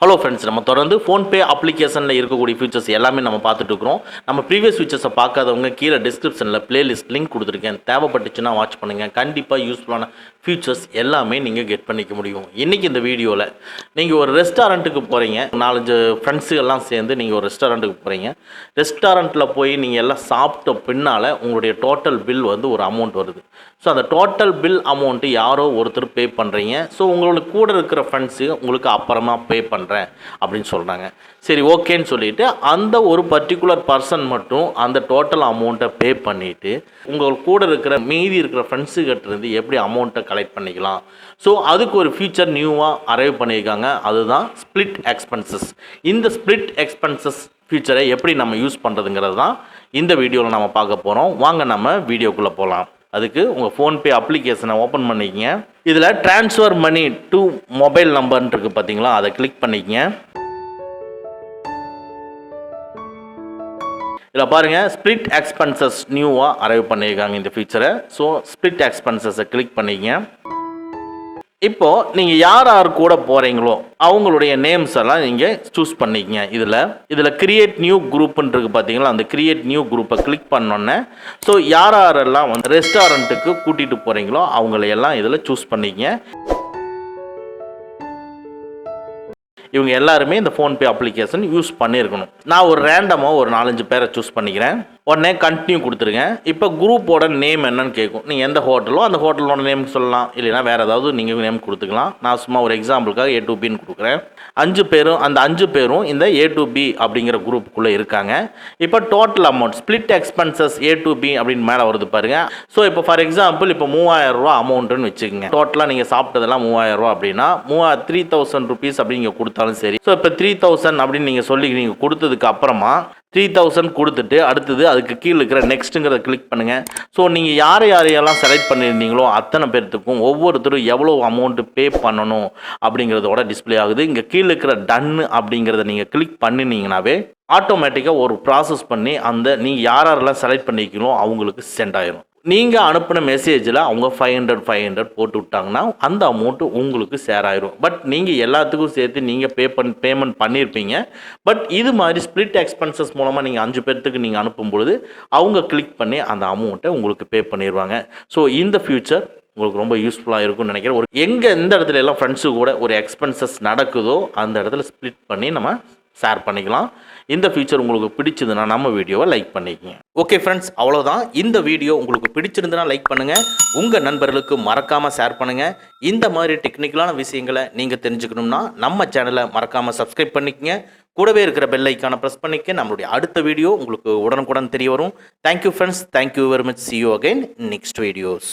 Hello friends, நம்ம தொடர்ந்து PhonePe அப்ளிகேஷனில் இருக்கக்கூடிய ஃபீச்சர்ஸ் எல்லாமே நம்ம பார்த்துட்டு இருக்கிறோம். நம்ம ப்ரீவியஸ் ஃபீச்சர்ஸை பார்க்காதவங்க கீழே டிஸ்கிரிப்ஷனில் பிளேலிஸ்ட் லிங்க் கொடுத்துருக்கேன். தேவைப்பட்டுச்சுன்னா வாட்ச் பண்ணுங்கள். கண்டிப்பாக யூஸ்ஃபுல்லான ஃபீச்சர்ஸ் எல்லாமே நீங்கள் கெட் பண்ணிக்க முடியும். இன்றைக்கி இந்த வீடியோவில் நீங்கள் ஒரு ரெஸ்டாரண்ட்டுக்கு போகிறீங்க, 4-5 ஃப்ரெண்ட்ஸுகள்லாம் சேர்ந்து நீங்கள் ஒரு ரெஸ்டாரண்ட்டுக்கு போகிறீங்க. ரெஸ்டாரண்ட்டில் போய் நீங்கள் எல்லாம் சாப்பிட்ட பின்னால் உங்களுடைய டோட்டல் பில் வந்து ஒரு அமௌண்ட் வருது. ஸோ அந்த டோட்டல் பில் அமௌண்ட்டு யாரோ ஒருத்தர் பே பண்ணுறீங்க. ஸோ உங்களோட கூட இருக்கிற ஃப்ரெண்ட்ஸு உங்களுக்கு அப்புறமா பே பண்ணுறேன் அப்படின்னு சொல்கிறாங்க. சரி, ஓகேன்னு சொல்லிவிட்டு அந்த ஒரு பர்டிகுலர் பர்சன் மட்டும் அந்த டோட்டல் அமௌண்ட்டை பே பண்ணிவிட்டு உங்கள் கூட இருக்கிற மீதி இருக்கிற ஃப்ரெண்ட்ஸுக்கிட்டேருந்து எப்படி அமௌண்ட்டை கலெக்ட் பண்ணிக்கலாம். ஸோ அதுக்கு ஒரு ஃபியூச்சர் நியூவாக அரைவ் பண்ணியிருக்காங்க. அதுதான் ஸ்ப்ளிட் எக்ஸ்பென்சஸ். இந்த ஸ்ப்ளிட் எக்ஸ்பென்சஸ் ஃபியூச்சரை எப்படி நம்ம யூஸ் பண்ணுறதுங்கிறது தான் இந்த வீடியோவில் நம்ம பார்க்க போகிறோம். வாங்க நம்ம வீடியோக்குள்ளே போகலாம். அதுக்கு உங்கள் ஃபோன்பே அப்ளிகேஷனை ஓப்பன் பண்ணிக்கங்க. இதில் ட்ரான்ஸ்ஃபர் மணி டு மொபைல் நம்பர்னு இருக்குது பார்த்தீங்களா, அதை கிளிக் பண்ணிக்கங்க. இதில் பாருங்கள், ஸ்ப்ளிட் எக்ஸ்பென்சஸ் நியூவாக அரைவ் பண்ணியிருக்காங்க இந்த ஃபீச்சரை. ஸோ ஸ்ப்ளிட் எக்ஸ்பென்சஸை கிளிக் பண்ணிக்கங்க. இப்போது நீங்கள் யார் யார் கூட போகிறீங்களோ அவங்களுடைய நேம்ஸ் எல்லாம் நீங்கள் சூஸ் பண்ணிக்கங்க. இதில் கிரியேட் நியூ குரூப்புன்னு இருக்குது பார்த்தீங்களா, அந்த கிரியேட் நியூ குரூப்பை கிளிக் பண்ணோன்னே ஸோ யாரெல்லாம் வந்து ரெஸ்டாரண்ட்டுக்கு கூட்டிகிட்டு போகிறீங்களோ அவங்களையெல்லாம் இதில் சூஸ் பண்ணிக்கங்க. இவங்க எல்லாருமே இந்த ஃபோன்பே அப்ளிகேஷன் யூஸ் பண்ணியிருக்கணும். நான் ஒரு ரேண்டமாக ஒரு 4-5 பேரை சூஸ் பண்ணிக்கிறேன். உடனே கண்டினியூ கொடுத்துருங்க. இப்போ குரூப்போட நேம் என்னன்னு கேட்கும். நீங்கள் எந்த ஹோட்டலோ அந்த ஹோட்டலோட நேம் சொல்லலாம், இல்லைனா வேறு ஏதாவது நீங்கள் நேம் கொடுத்துக்கலாம். நான் சும்மா ஒரு எக்ஸாம்பிளுக்காக A2Bன்னு கொடுக்குறேன். 5 பேரும் அந்த 5 பேரும் இந்த A2B அப்படிங்கிற குரூப்புக்குள்ளே இருக்காங்க. இப்போ total amount split expenses A2B அப்படின்னு மேலே வருது பாருங்கள். ஸோ இப்போ ஃபார் எக்ஸாம்பிள் இப்போ 3000 ரூபா அமௌண்ட்டுன்னு வச்சுக்கோங்க. டோட்டலாக நீங்கள் சாப்பிட்டதெல்லாம் 3000 ரூபா அப்படின்னா 3000 ருபீஸ் அப்படின்னு நீங்கள் கொடுத்தாலும் சரி. ஸோ இப்போ 3000 அப்படின்னு நீங்கள் சொல்லி நீங்கள் கொடுத்ததுக்கு அப்புறமா 3000 கொடுத்துட்டு அடுத்தது அதுக்கு கீழே இருக்கிற நெக்ஸ்ட்டுங்கிறத கிளிக் பண்ணுங்கள். ஸோ நீங்கள் யாரையெல்லாம் செலக்ட் பண்ணியிருந்தீங்களோ அத்தனை பேர்த்துக்கும் ஒவ்வொருத்தரும் எவ்வளோ அமௌண்ட்டு பே பண்ணணும் அப்படிங்கிறதோட டிஸ்பிளே ஆகுது. இங்கே கீழே இருக்கிற டன்னு அப்படிங்கிறத நீங்கள் கிளிக் பண்ணினீங்கன்னாவே ஆட்டோமேட்டிக்காக ஒரு ப்ராசஸ் பண்ணி அந்த நீங்கள் யாரெல்லாம் செலக்ட் பண்ணிக்கிறீங்களோ அவங்களுக்கு சென்ட் ஆயிரும். நீங்கள் அனுப்பின மெசேஜில் அவங்க 500 போட்டு விட்டாங்கன்னா அந்த அமௌண்ட்டு உங்களுக்கு ஷேர் ஆயிரும். பட் நீங்கள் எல்லாத்துக்கும் சேர்த்து நீங்கள் பேமெண்ட் பண்ணியிருப்பீங்க. பட் இது மாதிரி ஸ்ப்ளிட் எக்ஸ்பென்சஸ் மூலமாக நீங்கள் 5 பேர்த்துக்கு நீங்கள் அனுப்பும் பொழுது அவங்க கிளிக் பண்ணி அந்த அமௌண்ட்டை உங்களுக்கு பே பண்ணிடுவாங்க. ஸோ இந்த ஃபியூச்சர் உங்களுக்கு ரொம்ப யூஸ்ஃபுல்லாக இருக்கும்னு நினைக்கிறேன். எந்த இடத்துல எல்லாம் ஃப்ரெண்ட்ஸு கூட ஒரு எக்ஸ்பென்சஸ் நடக்குதோ அந்த இடத்துல ஸ்ப்ளிட் பண்ணி நம்ம ஷேர் பண்ணிக்கலாம். இந்த ஃபீச்சர் உங்களுக்கு பிடிச்சதுன்னா நம்ம வீடியோவை லைக் பண்ணிக்கங்க. ஓகே ஃப்ரெண்ட்ஸ், அவ்வளோதான். இந்த வீடியோ உங்களுக்கு பிடிச்சிருந்துன்னா லைக் பண்ணுங்கள், உங்கள் நண்பர்களுக்கு மறக்காமல் ஷேர் பண்ணுங்கள். இந்த மாதிரி டெக்னிக்கலான விஷயங்களை நீங்கள் தெரிஞ்சுக்கணும்னா நம்ம சேனலை மறக்காமல் சப்ஸ்கிரைப் பண்ணிக்கங்க. கூடவே இருக்கிற பெல் ஐக்கானை ப்ரெஸ் பண்ணிக்க நம்மளுடைய அடுத்த வீடியோ உங்களுக்கு உடனுக்குடன் தெரிய வரும். Thank you friends, thank you very much. See you again in next videos.